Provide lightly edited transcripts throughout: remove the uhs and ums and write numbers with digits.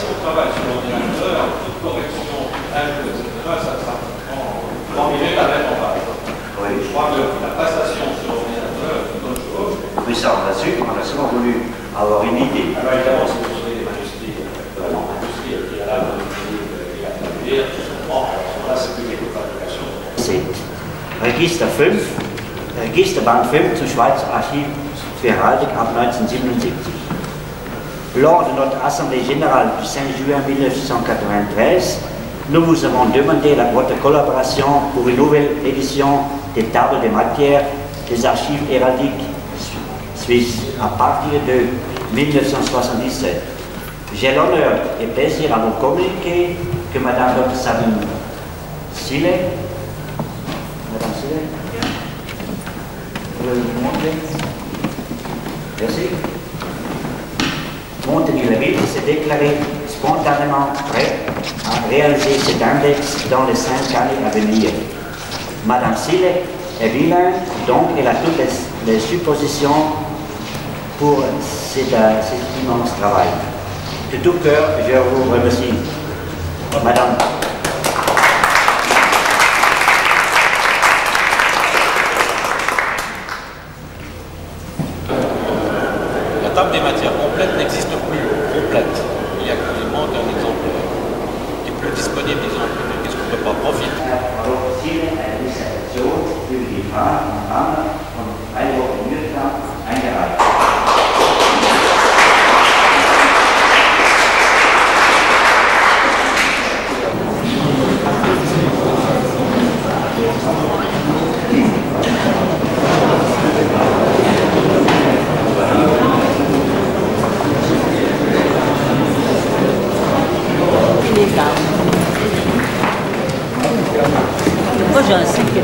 si on travaille sur l'ordinateur, toute correction, etc., ça prend 3 minutes à mettre en page. Oui. Je crois que la passation sur l'ordinateur est une bonne chose. Oui, ça, on a souvent voulu avoir une idée. Alors évidemment, si vous avez des manuscrits qui est à la et à traduire, là, c'est plus des fabrications. C'est Register 5, Registerbank 5 zum Schweizer Archiv für Heraldik ab 1977. Lors de notre Assemblée générale du 5 juin 1993, nous vous avons demandé votre collaboration pour une nouvelle édition des tables de matière des archives héraldiques suisses à partir de 1977. J'ai l'honneur et plaisir à vous communiquer que Madame Dr. Sabine Sille, Madame Sille, vous vous montrer? Merci. Montigny-la-Ville s'est déclaré spontanément prêt à réaliser cet index dans les 5 années à venir. Madame Sille est bilingue, donc elle a toutes les suppositions pour cet immense travail. De tout cœur, je vous remercie. Madame. La table des matières complètes n'existe plus. Complète. Il y a quasiment un exemplaire qui est plus disponible, disons, puisqu'on ne peut pas profiter. Moi j'ai un cycle qui est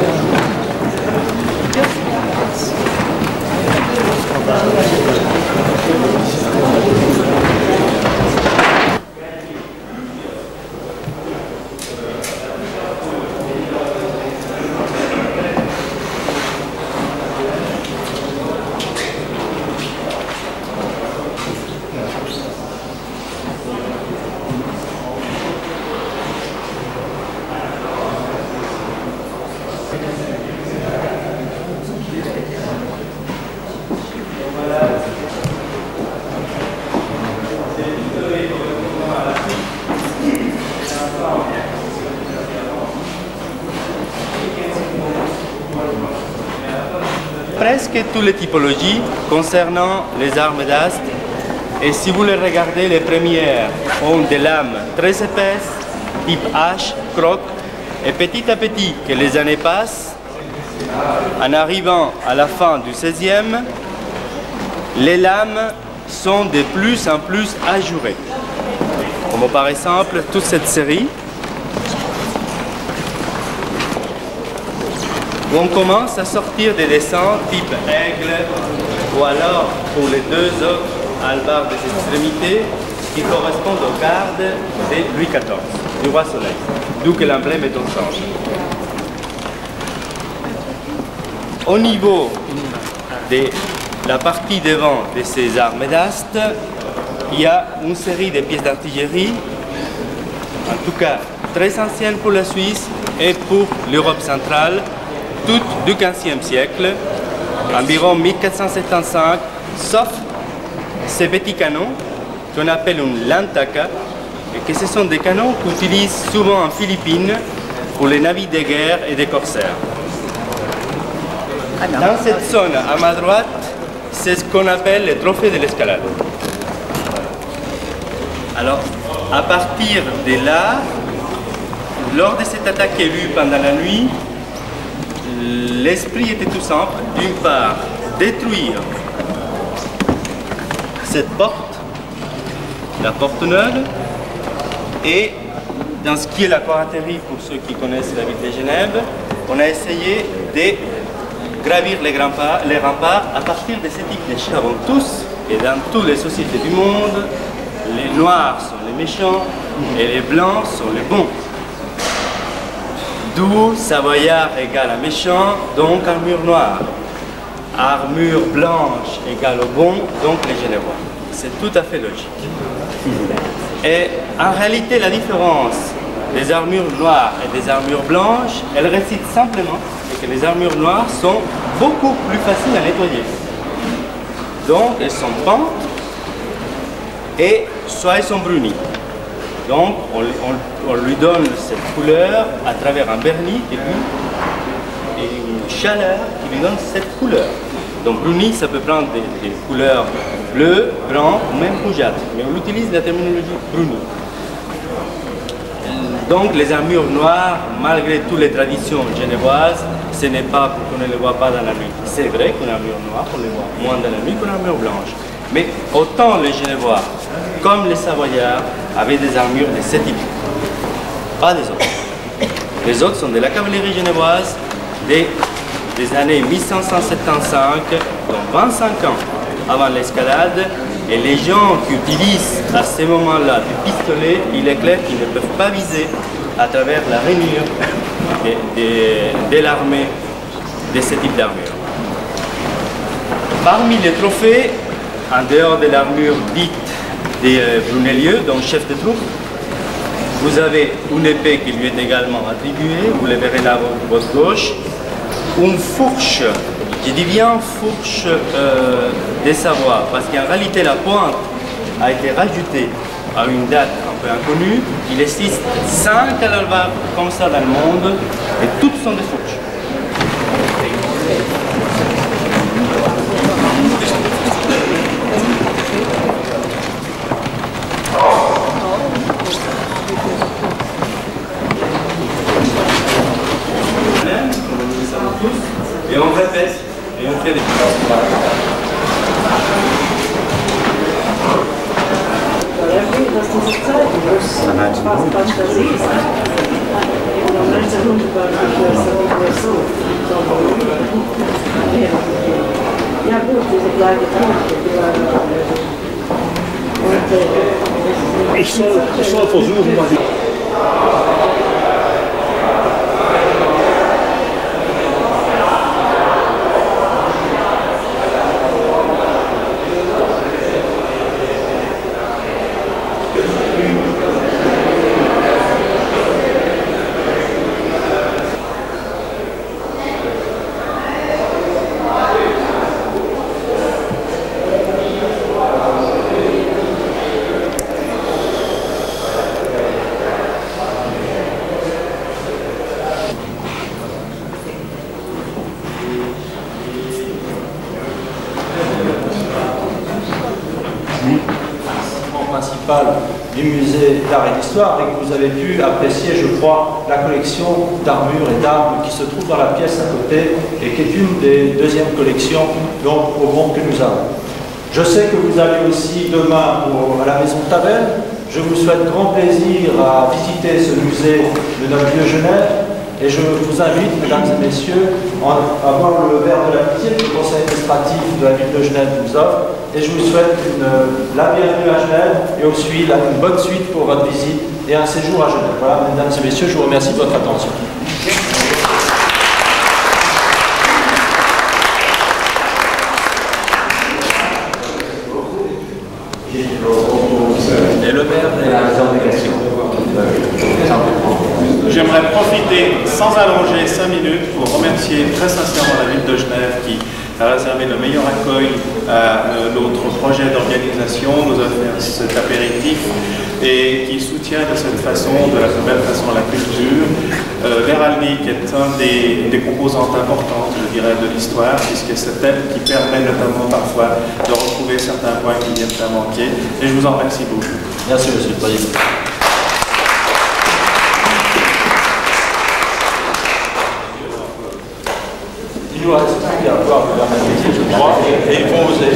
Presque toutes les typologies concernant les armes d'astre, et si vous les regardez, les premières ont des lames très épaisses, type hache, croc, et petit à petit que les années passent, en arrivant à la fin du XVIe, les lames sont de plus en plus ajourées. Comme par exemple toute cette série, où on commence à sortir des dessins type aigle, ou alors pour les deux autres hallebards des extrémités qui correspondent aux gardes de Louis XIV, du roi Soleil, d'où que l'emblème est au centre. Au niveau de la partie devant de ces armes d'astre, il y a une série de pièces d'artillerie, en tout cas très anciennes pour la Suisse et pour l'Europe centrale, toutes du XVe siècle, environ 1475, sauf ces petits canons qu'on appelle une lantaka, et que ce sont des canons qu'on utilise souvent en Philippines pour les navires de guerre et des corsaires. Dans cette zone, à ma droite, c'est ce qu'on appelle le trophée de l'escalade. Alors, à partir de là, lors de cette attaque vue pendant la nuit, l'esprit était tout simple, d'une part, détruire cette porte, la porte neuve, et dans ce qui est la coratérie, pour ceux qui connaissent la ville de Genève, on a essayé de gravir les remparts à partir de ce type de chars. Tous, et dans toutes les sociétés du monde, les noirs sont les méchants et les blancs sont les bons. D'où Savoyard égale à méchant, donc armure noire. Armure blanche égale au bon, donc les Genevois. c'est tout à fait logique. Et en réalité, la différence des armures noires et des armures blanches, elle réside simplement que les armures noires sont beaucoup plus faciles à nettoyer. Donc, elles sont peintes et soit elles sont brunies. Donc, on lui donne cette couleur à travers un vernis et une chaleur qui lui donne cette couleur. Donc, bruni, ça peut prendre des couleurs bleues, blanc ou même rougeâtres. Mais on utilise la terminologie bruni. Donc, les armures noires, malgré toutes les traditions genevoises, ce n'est pas pour qu'on ne les voit pas dans la nuit. C'est vrai qu'une armure noire, on les voit moins dans la nuit qu'une armure blanche. Mais autant les Genevois comme les Savoyards avaient des armures de ce type. Pas des autres. Les autres sont de la cavalerie genevoise des années 1575, donc 25 ans avant l'escalade. Et les gens qui utilisent à ce moment-là du pistolet, il est clair qu'ils ne peuvent pas viser à travers la rainure de l'armée de ce type d'armure. Parmi les trophées, en dehors de l'armure dite des Brunelieux, donc chef de troupe, vous avez une épée qui lui est également attribuée, vous le verrez là à votre gauche, une fourche, je dis bien fourche des Savoie, parce qu'en réalité la pointe a été rajoutée à une date un peu inconnue. Il existe 5 albardes comme ça dans le monde, et toutes sont des fourches. Et on répète, et on fait des Ik zal ervoor zorgen dat ik... du musée d'art et d'histoire, et que vous avez pu apprécier, je crois, la collection d'armures et d'armes qui se trouve dans la pièce à côté et qui est une des deuxièmes collections donc, au monde que nous avons. Je sais que vous allez aussi demain à la maison Tavel. Je vous souhaite grand plaisir à visiter ce musée de notre vieux Genève. Et je vous invite, mesdames et messieurs, à boire le verre de l'amitié que le conseil administratif de la ville de Genève nous offre. Et je vous souhaite la bienvenue à Genève et aussi une bonne suite pour votre visite et un séjour à Genève. Voilà, mesdames et messieurs, je vous remercie de votre attention. Et le maire de la délégation. J'aimerais profiter, sans allonger 5 minutes, pour remercier très sincèrement la ville de Genève qui a réservé le meilleur accueil à notre projet d'organisation, nous a fait cet apéritif et qui soutient de cette façon, de la belle façon, la culture. L'héraldique est un des composantes importantes, je dirais, de l'histoire, puisque c'est elle qui permet notamment parfois de retrouver certains points qui viennent à manquer. Et je vous en remercie beaucoup. Merci, monsieur le président. Il nous reste plus qu'à voir le métier, je crois, et ils vont oser.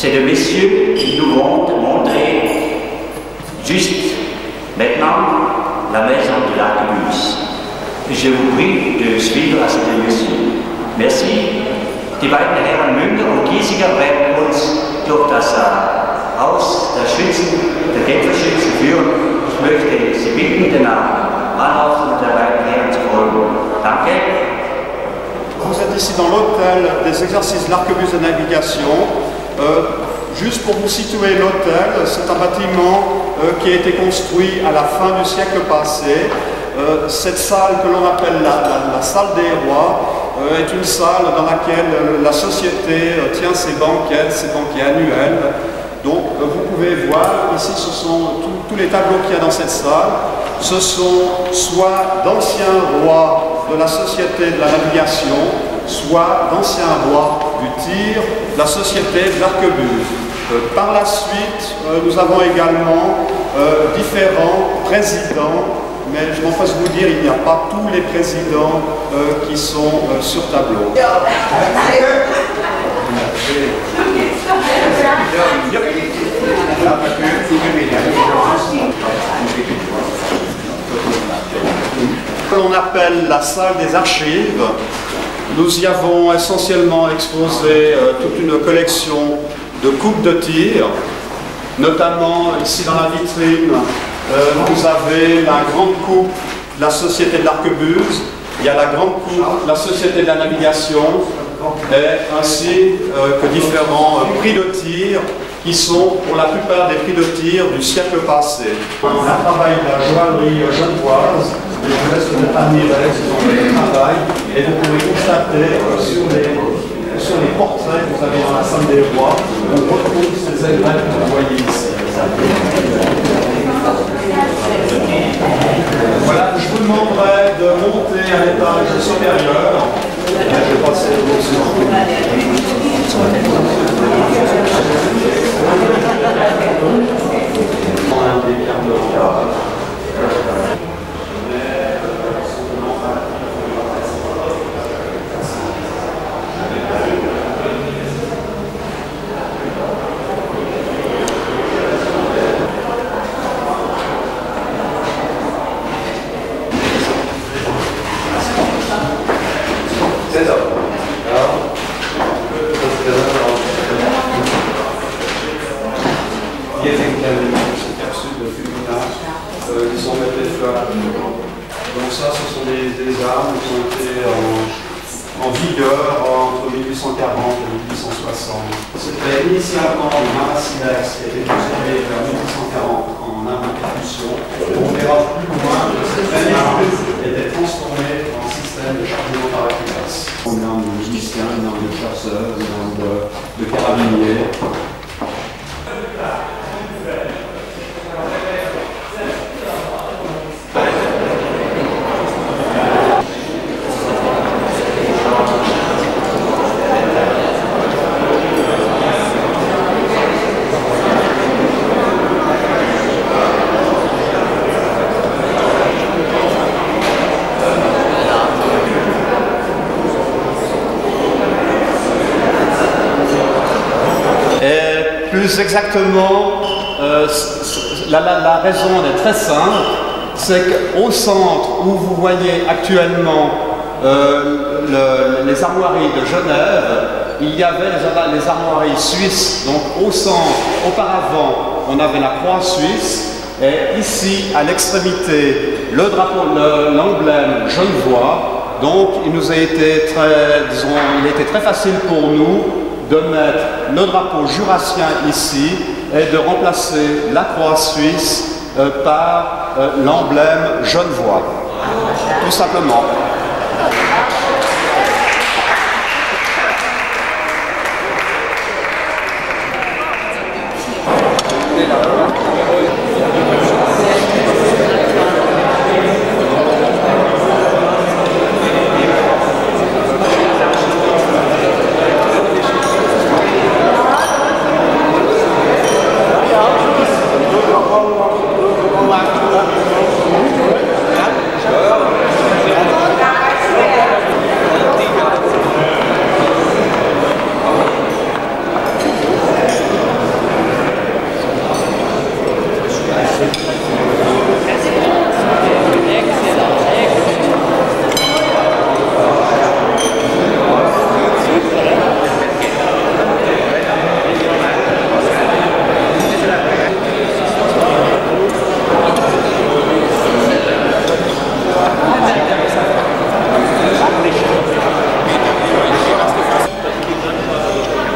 c'est de messieurs qui nous vont montrer juste maintenant la maison de l'arquebuse. Je vous prie de suivre à ces deux messieurs. Merci. Die beiden Herren Münder und Giesinger werden uns durch das Haus der Kämpferschützen führen. Ich möchte Sie bitten, den Anordnungen der beiden Herren zu folgen. Danke. Vous êtes ici dans l'hôtel des exercices de l'arquebuse de navigation. Juste pour vous situer l'hôtel, c'est un bâtiment qui a été construit à la fin du siècle passé. Cette salle que l'on appelle la salle des rois est une salle dans laquelle la société tient ses banquets annuels. Donc vous pouvez voir, ici ce sont tous les tableaux qu'il y a dans cette salle. Ce sont soit d'anciens rois de la société de la navigation, soit d'anciens rois du tir, de la société de l'arquebuse. Par la suite, nous avons également différents présidents, mais je m'en fasse vous dire, il n'y a pas tous les présidents qui sont sur tableau. On appelle la salle des archives. Nous y avons essentiellement exposé toute une collection de coupes de tir, notamment ici dans la vitrine, vous avez la grande coupe de la Société de l'Arquebuse, il y a la grande coupe de la Société de la Navigation, et ainsi que différents prix de tir qui sont pour la plupart des prix de tir du siècle passé. On a travaillé de la joaillerie genevoise, et je vous laisse admirer ce travail, et vous pouvez constater sur les portraits que vous avez dans la salle des rois, on retrouve ces éléments que vous voyez ici. Voilà, je vous demanderai de monter à l'étage supérieur. Je vais passer Donc ça, ce sont des armes qui ont été en vigueur entre 1840 et 1860. C'était initialement une Marasilex qui a été construite vers 1840 en arme de percussion. On verra plus loin que cette même arme était transformée en système de chargement par efficace. Une arme de musicien, une arme de chasseur, une arme de carabinier. Plus exactement, la raison est très simple, c'est qu'au centre où vous voyez actuellement les armoiries de Genève, il y avait les armoiries suisses. Donc au centre, auparavant, on avait la croix suisse, et ici, à l'extrémité, le drapeau, l'emblème genevois. Donc il nous a été il était très facile pour nous de mettre le drapeau jurassien ici et de remplacer la croix suisse par l'emblème genevois, tout simplement.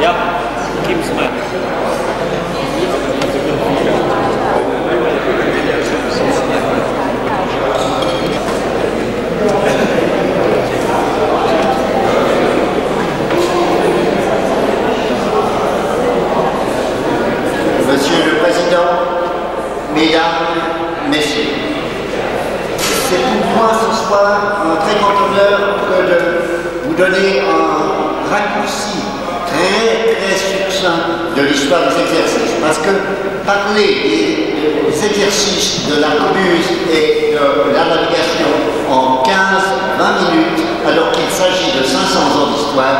Ja, gib's mal. Monsieur le Président, Mesdames, Messieurs, c'est pour moi ce soir un très grand honneur que de vous donner un raccourci très succinct de l'histoire des exercices. Parce que parler des exercices de l'arquebuse et de la navigation en 15-20 minutes, alors qu'il s'agit de 500 ans d'histoire,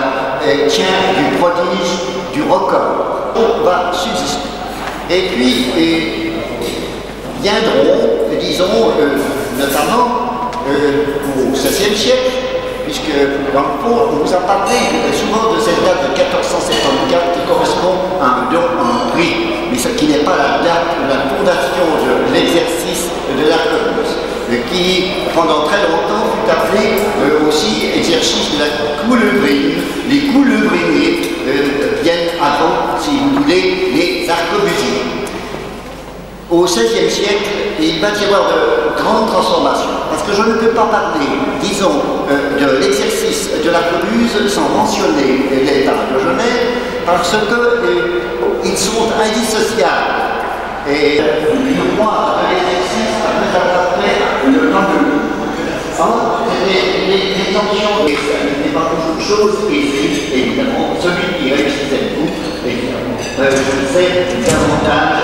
tient du prodige, du record. On va subsister. Et puis, viendront, disons, notamment au XVIe siècle, puisque dans le fond, on vous a parlé souvent de cette date de 1474 qui correspond à un don, à un prix, mais ce qui n'est pas la date de la fondation de l'exercice de l'arquebuse, qui pendant très longtemps fut appelé aussi exercice de la coulevrine. Les coulevriniers viennent avant, si vous voulez, les arquebusiers. Au XVIe siècle, il va y avoir de grandes transformations, parce que je ne peux pas parler, disons, de l'exercice de l'arquebuse sans mentionner les paroles de Genève, parce qu'ils sont indissociables. Et le mois de l'exercice après le plan de l'eau. Les tensions, n'est pas toujours chose, et c'est évidemment celui qui réussissait le coup, évidemment, c'est davantage.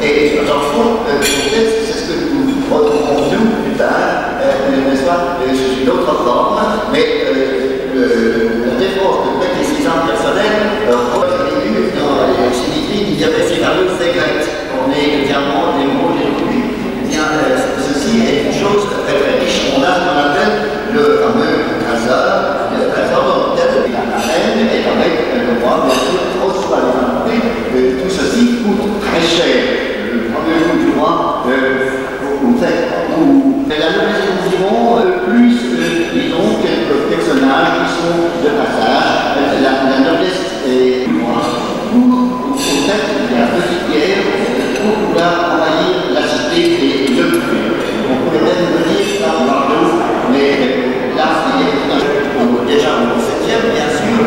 Et dans le fond, c'est ce que nous retrouverons nous plus tard, n'est-ce pas, sous une autre forme, mais la défense de technicisme personnel dans les signifies qu'il y avait ces fameuses aigrettes. On est clairement des mots aujourd'hui. Ceci est une chose très riche. On a ce qu'on appelle le fameux trésor dans lequel la reine est avec le roi, bien sûr, reçoit les invités. Tout ceci coûte très cher. Le premier coup du roi, la noblesse nous dirons plus, disons, quelques personnages qui sont de passage. La noblesse est du roi pour, au fait, la petite guerre pour pouvoir envahir la cité et le buffet. On pourrait même venir par Bordeaux, mais là, déjà au 7e, bien sûr,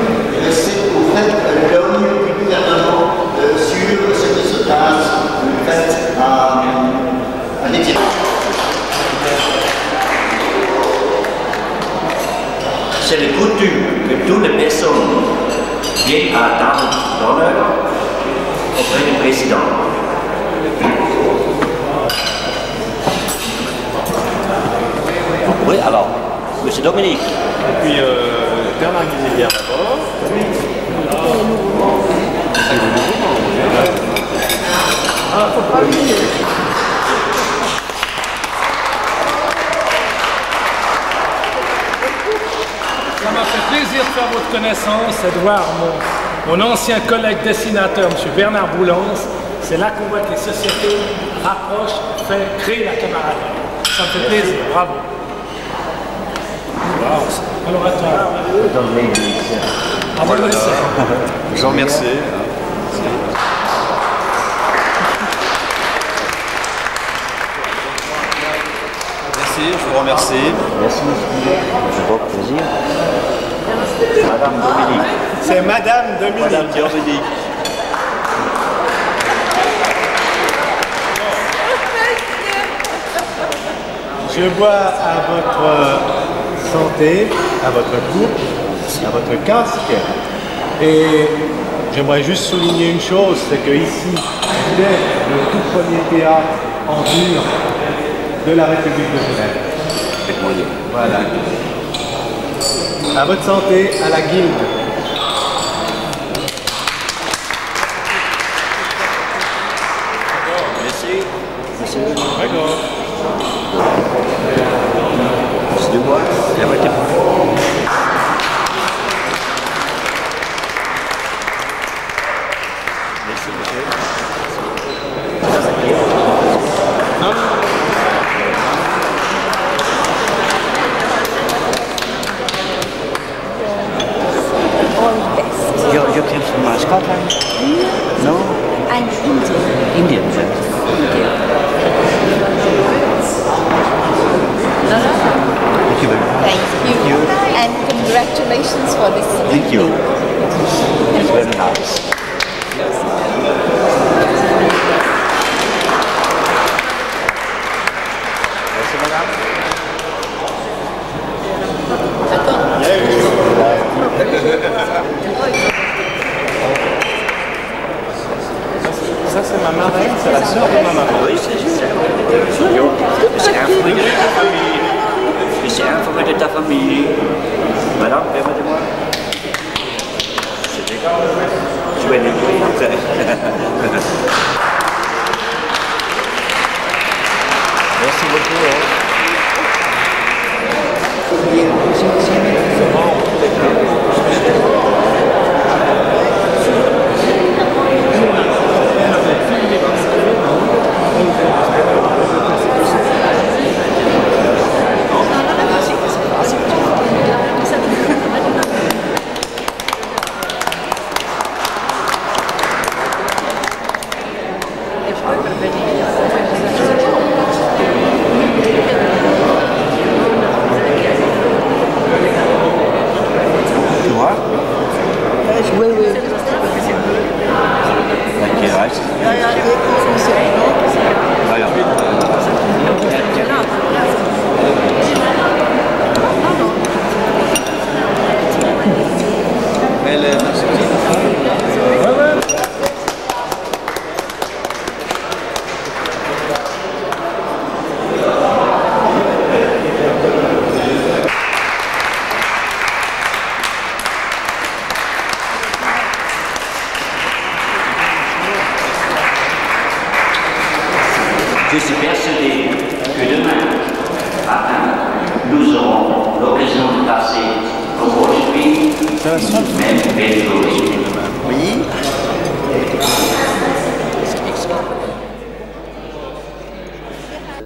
c'est au fait l'homme du gouvernement sur ce qui se passe en fait, à l'éthique. C'est le coutume que toutes les personnes viennent à la table d'honneur auprès du président. Oui, alors, monsieur Dominique. Et puis Bernard Guizillière d'abord. Ah, faut pas oublier. Ça m'a fait plaisir de faire votre connaissance et de voir mon ancien collègue dessinateur, M. Bernard Boulance. C'est là qu'on voit que les sociétés rapprochent, créent la camaraderie. Ça me fait plaisir, bravo. Wow. Alors à toi. Je vous remercie. Merci, je vous remercie. Merci, c'est beaucoup plaisir. Madame Dominique. C'est Madame Dominique. Madame Dominique. Je bois à votre santé, à votre coupe, à votre casque. Et j'aimerais juste souligner une chose, c'est que ici, c'était le tout premier théâtre en dur de la République de Genève. Voilà. À votre santé, à la guilde. Merci. Merci. D'accord. Merci de moi. Merci, monsieur. Scotland? No? I'm Indian. Indian. Thank you very much. Thank you. And congratulations for this. Thank you. It's very nice. Merci, madame. Ça, c'est ma marraine, c'est la sœur de ma marraine. Oui, c'est erfreut de ta famille. C'est erfreut de ta famille. Madame, permettez-moi. Je vais nettoyer après. Merci beaucoup. Je suis persuadé que demain matin, nous aurons l'occasion de passer aujourd'hui même belle journée. Oui.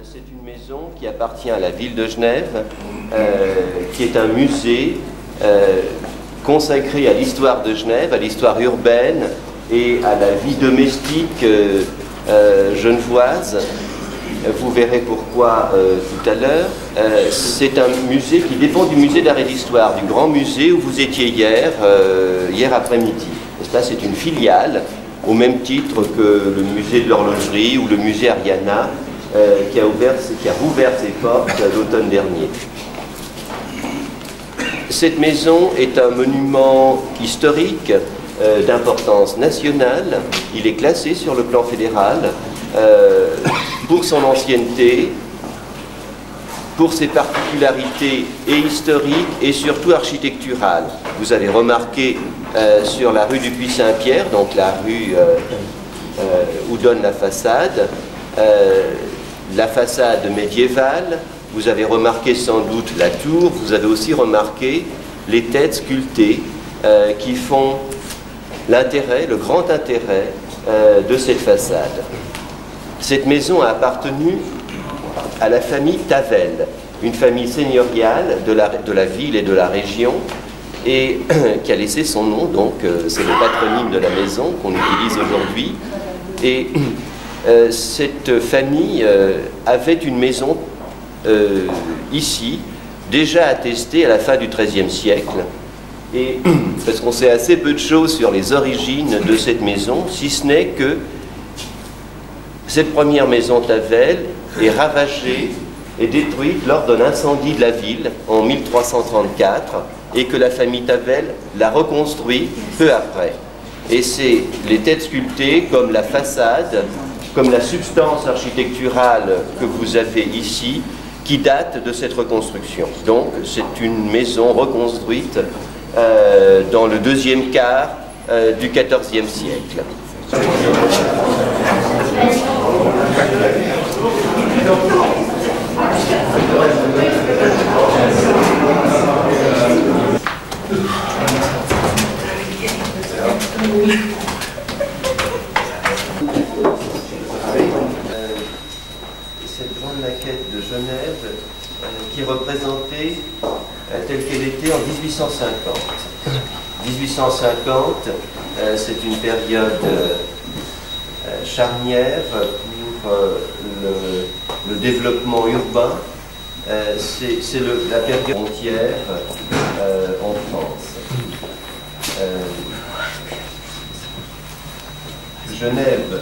C'est une maison qui appartient à la ville de Genève, qui est un musée consacré à l'histoire de Genève, à l'histoire urbaine et à la vie domestique genevoise. Vous verrez pourquoi tout à l'heure. C'est un musée qui dépend du musée d'art et d'histoire, du grand musée où vous étiez hier après-midi. C'est une filiale, au même titre que le musée de l'horlogerie ou le musée Ariana, qui a rouvert ses portes l'automne dernier. Cette maison est un monument historique d'importance nationale. Il est classé sur le plan fédéral pour son ancienneté, pour ses particularités et historiques et surtout architecturales. Vous avez remarqué sur la rue du Puy-Saint-Pierre, donc la rue où donne la façade médiévale. Vous avez remarqué sans doute la tour, vous avez aussi remarqué les têtes sculptées qui font l'intérêt, le grand intérêt de cette façade. Cette maison a appartenu à la famille Tavel, une famille seigneuriale de la ville et de la région, et qui a laissé son nom, donc c'est le patronyme de la maison qu'on utilise aujourd'hui. Et cette famille avait une maison ici, déjà attestée à la fin du XIIIe siècle, et parce qu'on sait assez peu de choses sur les origines de cette maison, si ce n'est que cette première maison Tavel est ravagée et détruite lors d'un incendie de la ville en 1334 et que la famille Tavel l'a reconstruit peu après. Et c'est les têtes sculptées comme la façade, comme la substance architecturale que vous avez ici qui date de cette reconstruction. Donc c'est une maison reconstruite dans le deuxième quart du XIVe siècle. Cette grande maquette de Genève qui représentait telle qu'elle était en 1850. 1850, c'est une période charnière pour le développement urbain. C'est la période frontière en France. Genève,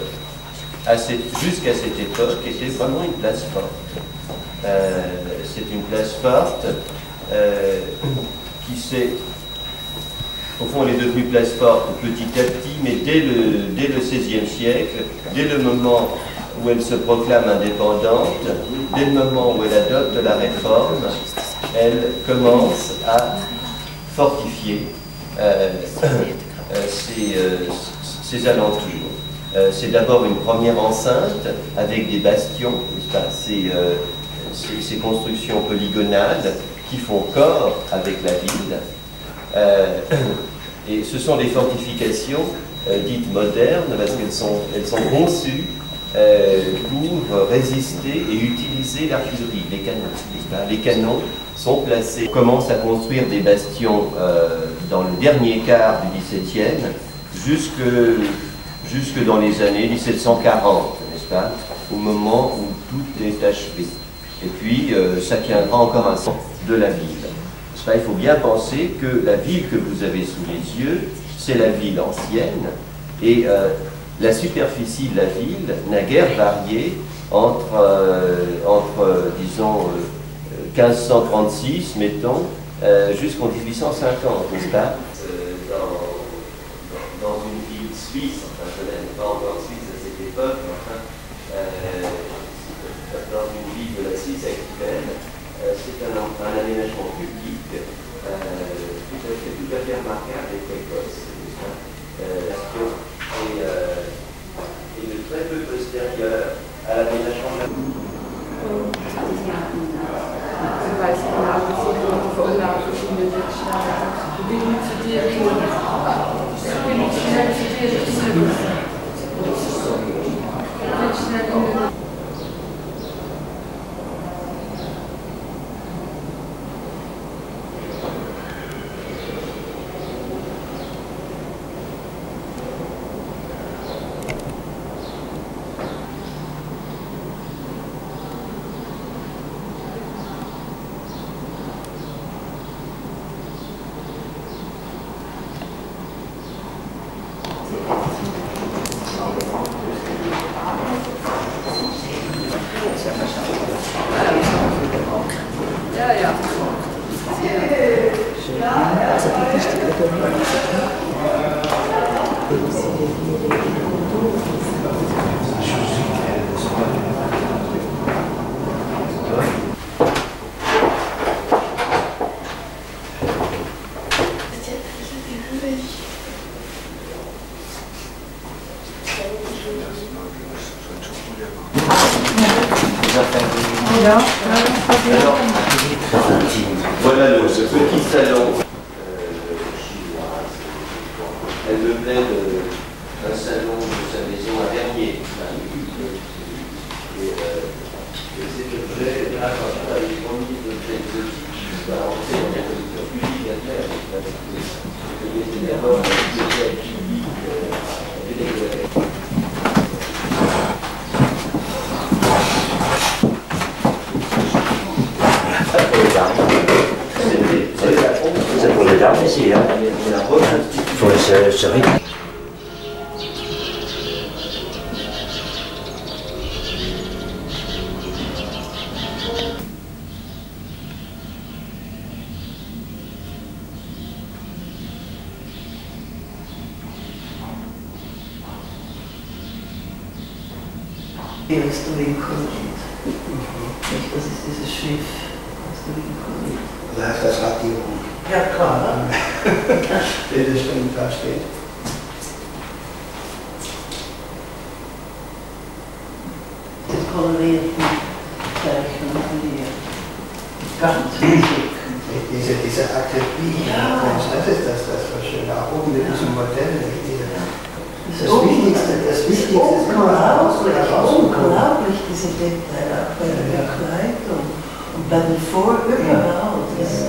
jusqu'à cette époque, était vraiment une place forte. C'est une place forte qui s'est... Au fond, elle est devenue place forte petit à petit, mais dès le XVIe siècle, dès le moment où elle se proclame indépendante, dès le moment où elle adopte la réforme, elle commence à fortifier ses alentours. C'est d'abord une première enceinte avec des bastions, n'est-ce pas, ces constructions polygonales qui font corps avec la ville. Et ce sont des fortifications dites modernes parce qu'elles sont conçues pour résister et utiliser l'artillerie, les canons. N'est-ce pas? Les canons sont placés. On commence à construire des bastions dans le dernier quart du XVIIe jusque dans les années 1740, n'est-ce pas, au moment où tout est achevé. Et puis, ça tiendra encore un sens de la ville. Il faut bien penser que la ville que vous avez sous les yeux, c'est la ville ancienne, et la superficie de la ville n'a guère varié entre disons, 1536, mettons, jusqu'en 1850, n'est-ce pas? Dans une ville suisse, enfin je n'aime pas encore suisse à cette époque, mais enfin, dans une ville de la Suisse actuelle, c'est un aménagement public tout à fait remarquable et précoce, et de très peu postérieur à l'aménagement de la ville. Voilà ce petit salon chinois. Elle me plaît un salon de sa maison à Vernier. Et cet objet, là, les premiers objets exotiques qui va entrer dans la collection publique à faire. C'est d'abord un objet public c'est pour les dames ici, hein. Il faut se régler. Hier ist der Lincoln. Das ist dieses Schiff, das der Lincoln. Da heißt das Radio. Ja, klar. Das schon da steht. Die kolorierten Zeichnungen hier. Ganz schick. Diese Akribie, das ist das, was schön da oben mit diesem Modell. Das Wichtigste ist unglaublich, diese Detail, auch bei der Kleidung und bei den überall. Das ist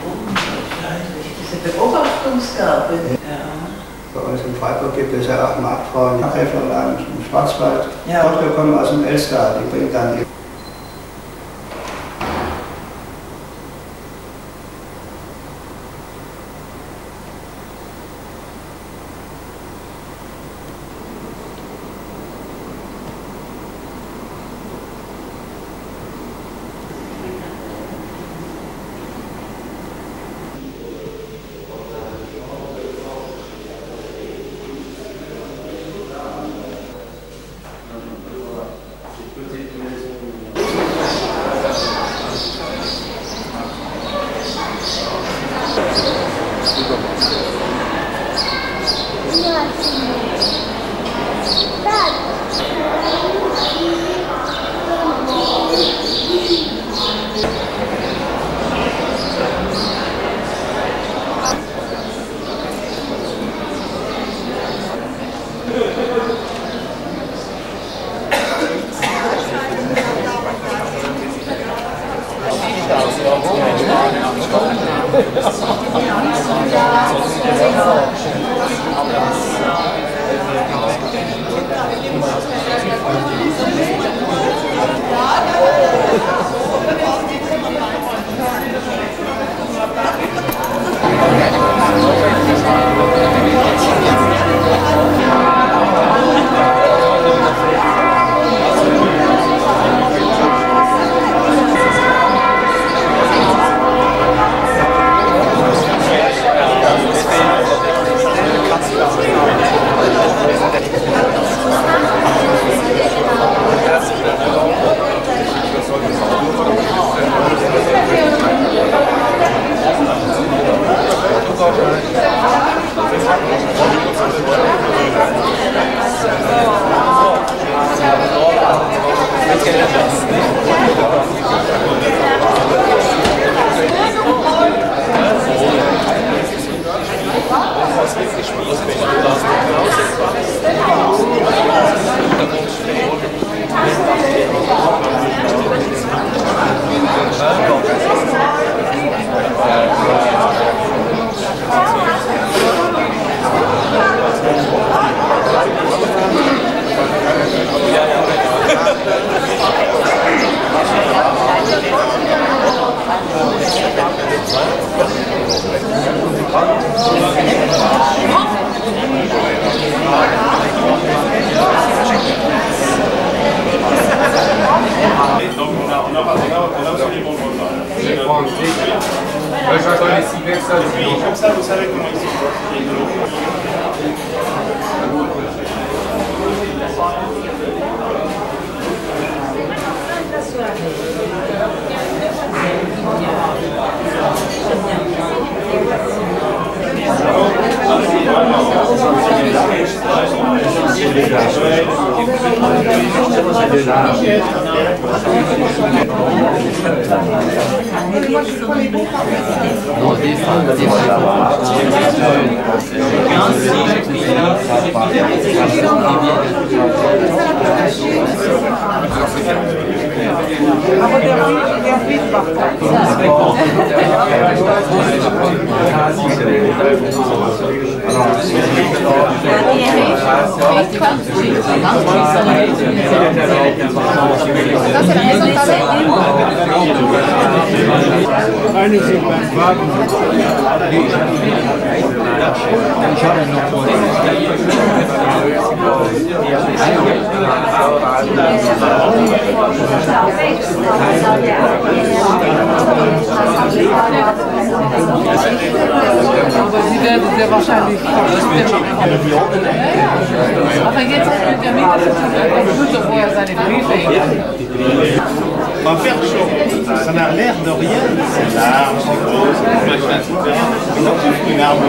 unwahrscheinlich, diese Beobachtungsgabe. Ja. Bei uns in Freiburg gibt es ja auch Marktfrauen, die Gräflerladen im Schwarzwald. Ja. Dort kommen aus dem Elster, die bringt dann ihr. Comme ça, vous savez comment il se passe. Sie werden sehr wahrscheinlich aber jetzt mit der Computer, wo er seine Briefe Un percheron, ça n'a l'air de rien, c'est large, c'est gros, c'est machin, etc. Une arme